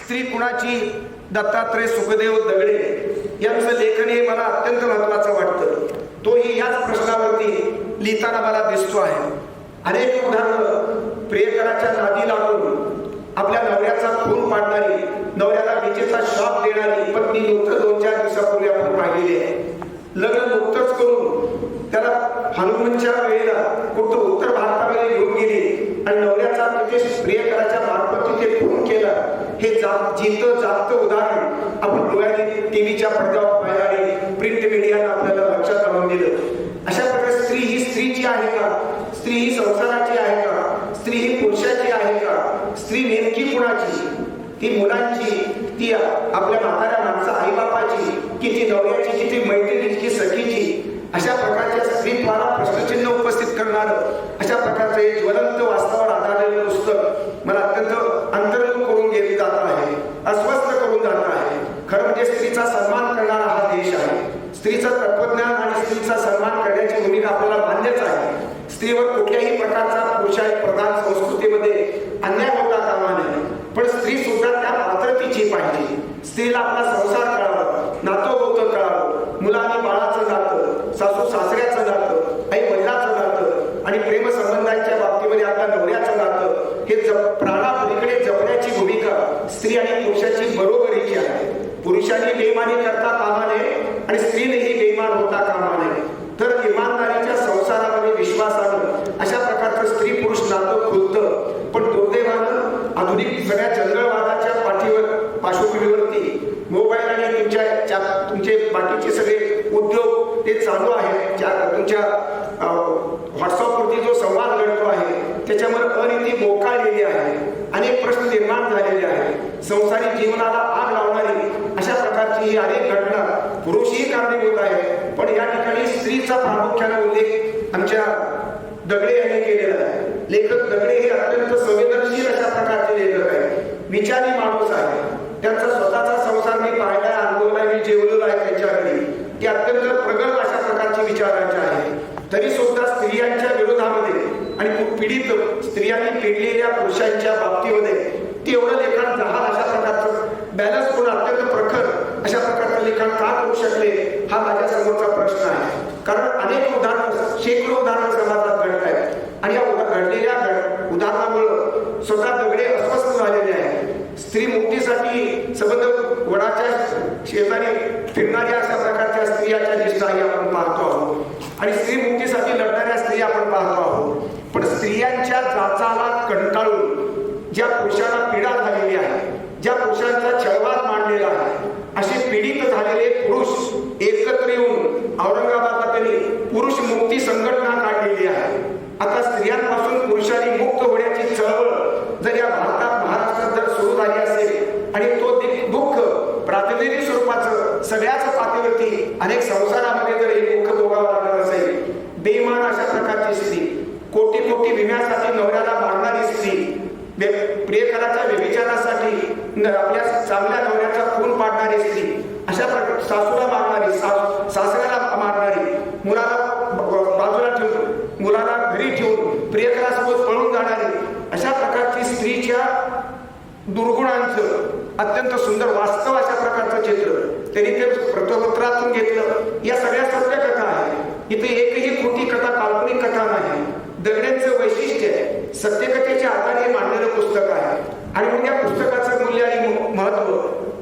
स्त्री कुणाची दत्तात्रय सुखदेव दगडे यांचं लेखन हे मला अत्यंत महत्त्वाचं वाटतं. तोही याच प्रश्नावरती लिहिताना मला दिसतो आहे. अनेक उदाहरणं प्रियकराच्या नादी लागून आपल्या नवऱ्याचा खून पाडणारी, नवऱ्याला विजेचा शॉक देणारी पत्नी नुकतं 2-4 दिवसापूर्वी आपण पाहिलेली आहे. लग्न नुकतंच करून त्याला हनुमानच्या वेळेला कुठं उत्तर भारतामध्ये घेऊन गेली आणि नवऱ्याचा तिथे प्रियकराच्या मार्फत तिथे खून केला. हे जिथं जास्त उदाहरण आपण डोळ्याने टीव्हीच्या पडद्यावर पाहिलं आणि प्रिंट मीडियाने आपल्याला लक्षात आणून दिलं. अशा प्रकारे स्त्री ही स्त्रीची आहे का? स्त्री ही संसाराची आहे का? स्त्री ही पुरुषाची आहे का? स्त्री नेमकी कुणाची? ती मुलांची, ती आपल्या म्हाताऱ्या माणसा आईबापाची, की ती नवऱ्याची, की ती मैत्रिणीची, की सखीची? अशा प्रकारच्या स्त्रीद्वारा प्रश्नचिन्ह उपस्थित करणारं अशा प्रकारचं हे ज्वलंत वास्तवावर आधारलेलं पुस्तक मला अत्यंत अंतर्मुख करून घेतलं जात आहे, अस्वस्थ करून जात आहे. खरं म्हणजे स्त्रीचा सन्मान करणारा हा देश आहे. स्त्रीचं तत्वज्ञान आणि स्त्रीचा सन्मान करण्याची भूमिका आपल्याला मान्यच आहे. स्त्रीवर कुठल्याही प्रकारचा पुरुषाही प्रधान संस्कृतीमध्ये अन्याय होता कामा नये. पण स्त्री सुद्धा त्या पात्रतेची पाहिजे. स्त्रीला आपला संसार कळावा, नातं कळावं, मुला आणि बाळाचं नातं, सासू सासऱ्याचं नातं, आई वडिलाचं नातं आणि प्रेमसंबंधांच्या बाबतीमध्ये आपल्या नवऱ्याचं नातं हे प्राणापलीकडे जपण्याची भूमिका स्त्री आणि पुरुषाची बरोबरीची आहे. पुरुषांनी बेईमानी करता कामा नये आणि स्त्रीनेही बेईमान होता कामा नये. तर इमानदारीच्या संसारामध्ये विश्वासानं अशा प्रकारचं स्त्री पुरुष नातं खुलतं. पण दुर्दैवानं आधुनिक सगळ्या जंगलवादाच्या पार्श्वभूमीवरती मोबाईल आणि तुमचे बाकीचे सगळे उद्योग ते चालू आहेत. तुमच्या व्हॉट्सअपवरती जो संवाद घडतो आहे त्याच्यावर अनिती बोकाळलेली आहे. अनेक प्रश्न निर्माण झालेले आहेत. संसारिक जीवनाला आग लावणारी अशा प्रकारची ही अनेक घटना पुरुषही कारणीभूत आहे. पण या ठिकाणी स्त्रीचा प्रामुख्याने उल्लेख आमच्या दगडे यांनी केलेला आहे. लेखक दगडे हे अत्यंत संवेदनशील अशा प्रकारचे लेखक आहेत. विचारी माणूस आहे. त्यांचा स्वतःचा संसार मी पाहिलाय, अनुभवलाय, मी जेवलेलो आहे त्यांच्याकडे. ते अत्यंत प्रगल्भ अशा प्रकारचे विचारांचे आहे. तरी सुद्धा स्त्रियांच्या विरोधामध्ये आणि पीडित स्त्रियांनी पेटलेल्या पुरुषांच्या बाबतीमध्ये ते एवढं लेखन जहाल अशा प्रकारचं बॅलन्स करून अत्यंत प्रखर अशा प्रकारचं लेखन का करू शकले हा माझ्या समोरचा प्रश्न आहे. कारण अनेक उदाहरणं, शेकडो उदाहरणं समाजात घडत आहेत आणि या घडलेल्या उदाहरणामुळं स्वतः दगडे अस्वस्थ झालेले आहेत. स्त्री मुक्तीसाठी संबंध वडाच्या शेजारी फिरणाऱ्या अशा प्रकारच्या स्त्रियांच्या दिसणारी आपण पाहतो आहोत आणि स्त्री मुक्तीसाठी लढणाऱ्या स्त्री आपण पाहतो आहोत. पण स्त्रियांच्या जाचाला कंटाळून ज्या पुरुषांना पीडा झालेली आहे, ज्या पुरुषांचा छळवाद मांडलेला आहे, असे पीडित झालेले पुरुष एकत्र येऊन औरंगाबादला त्यांनी पुरुष मुक्ती संघटना काढलेली आहे. आता स्त्रियांपासून पुरुषांनी मुक्त होण्याची चळवळ जर या भारतात, महाराष्ट्रात जर सुरू झाली असेल आणि तो दुःख प्रातिनिधिक स्वरूपाचं सगळ्याच पातळीवरती अनेक संसारामध्ये जर हे दुःख भोगावं लागणार असेल, बेईमान अशा प्रकारची स्त्री, कोटी कोटी विम्यासाठी नवऱ्याला मारणारी स्त्री, प्रियकराच्या व्यभिचारासाठी आपल्या चांगल्या नवऱ्याचा खून पाडणारी स्त्री, अशा प्रकारे सासूला मारणारी, सासऱ्याला मारणारी, मुलाला बाजूला ठेवून, मुलाला घरी ठेवून प्रियकरासोबत पळून जाणारी अशा प्रकारची स्त्रीच्या दुर्गुणांचं अत्यंत सुंदर वास्तव अशा प्रकारचं चित्र त्यांनी ते वृत्तपत्रातून घेतलं. या सगळ्या सत्य कथा आहेत. इथे एकही खोटी कथा, काल्पनिक कथा नाही. दगड्यांचं वैशिष्ट्य आहे, सत्यकथेच्या आधारे मांडलेलं पुस्तक आहे आणि मग या पुस्तकाचं मूल्य आणि महत्व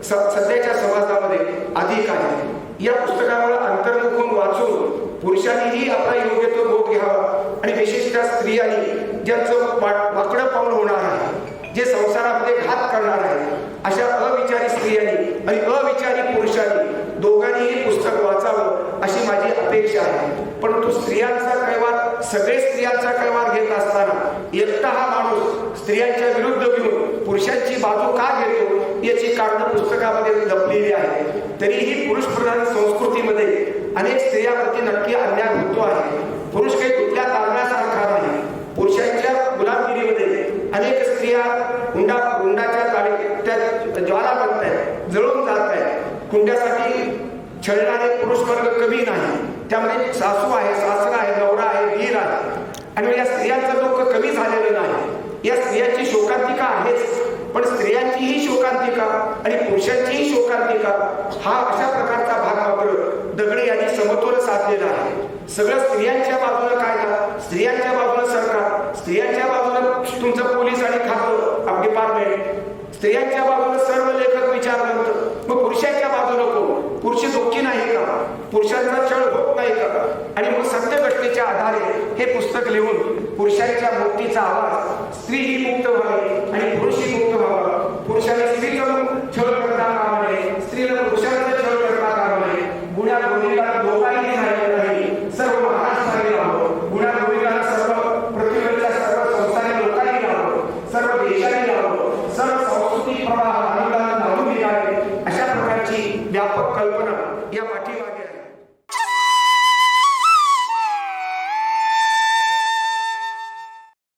सध्याच्या समाजामध्ये अधिक आहे. या पुस्तकामुळे अंतर्मुख होऊन वाचून पुरुषांनीही आपला योग्य तो बोध घ्यावा आणि विशेषतः स्त्रियांनी ज्यांचं वाकडं पाऊल होणार आहे, जे संसारामध्ये घात करणार आहे, अशा अविचारी स्त्रियांनी आणि अविचारी पुरुषांनी दोघांनीही पुस्तक वाचावं अशी माझी अपेक्षा आहे. परंतु स्त्रियांचा कैवार, सगळे स्त्रियांचा कैवार घेत असताना एकटा हा माणूस स्त्रियांच्या विरुद्ध घेऊन पुरुषांची बाजू का घेतो याची कारणं पुस्तकामध्ये लपलेली आहे. तरीही पुरुष प्रधान संस्कृतीमध्ये अनेक स्त्रियांवरती नक्की अन्याय होतो आहे. पुरुष काही कुठल्या कारणासारखा नाही. पुरुषांच्या गुलामगिरीमध्ये अनेक स्त्रिया हुंडाच्या जाळी त्या ज्वाला बनत आहेत, जळून जात आहेत. हुंड्यासाठी छळणारे पुरुष वर्ग कमी नाही. त्यामध्ये सासू आहे, सासरा आहे, नवरा आहे, वीर आहे आणि या स्त्रियांचं दुःख कमी झालेलं नाही. या स्त्रियांची शोकांतिका आहेच, पण स्त्रियांचीही शोकांतिका शोकांतिका आणि पुरुषांचीही शोकांतिका हा अशा प्रकारचा भाग मात्र दगडे यांनी समतोल साधलेला आहे. सगळं स्त्रियांच्या बाजूला कायदा, स्त्रियांच्या बाजूला सरकार, स्त्रियांच्या बाजूला तुमचं पोलीस आणि खातं डिपार्टमेंट, स्त्रियांच्या बाजूला सर्व लेखक विचारवंत, मग पुरुषांच्या बाजूला कोण? पुरुष दुःखी नाही का? पुरुषांचा छळ होत नाही का? आणि मग सत्य घटनेच्या आधारे हे पुस्तक लिहून पुरुषांच्या मुक्तीचा आवाज, स्त्री ही मुक्त व्हावी आणि पुरुष ही मुक्त व्हावा. पुरुषाने स्त्रीचं छळ करता कामा नये, स्त्रीला पुरुषांचं छळ करता कामा नये. गुन्ह्या गोविंदा दोघांनी झालेलं नाही, सर्व महाराष्ट्राने लावलं. गुन्ह्या गोविंदाला सर्व पृथ्वीवरच्या सर्व संस्थांनी लोकांनी लावलं, सर्व देशाने लावलं, सर्व सांस्कृतिक प्रवाह आनंदाला लावून दिला आहे. अशा प्रकारची व्यापक कल्पना या पाठीमागे आहे.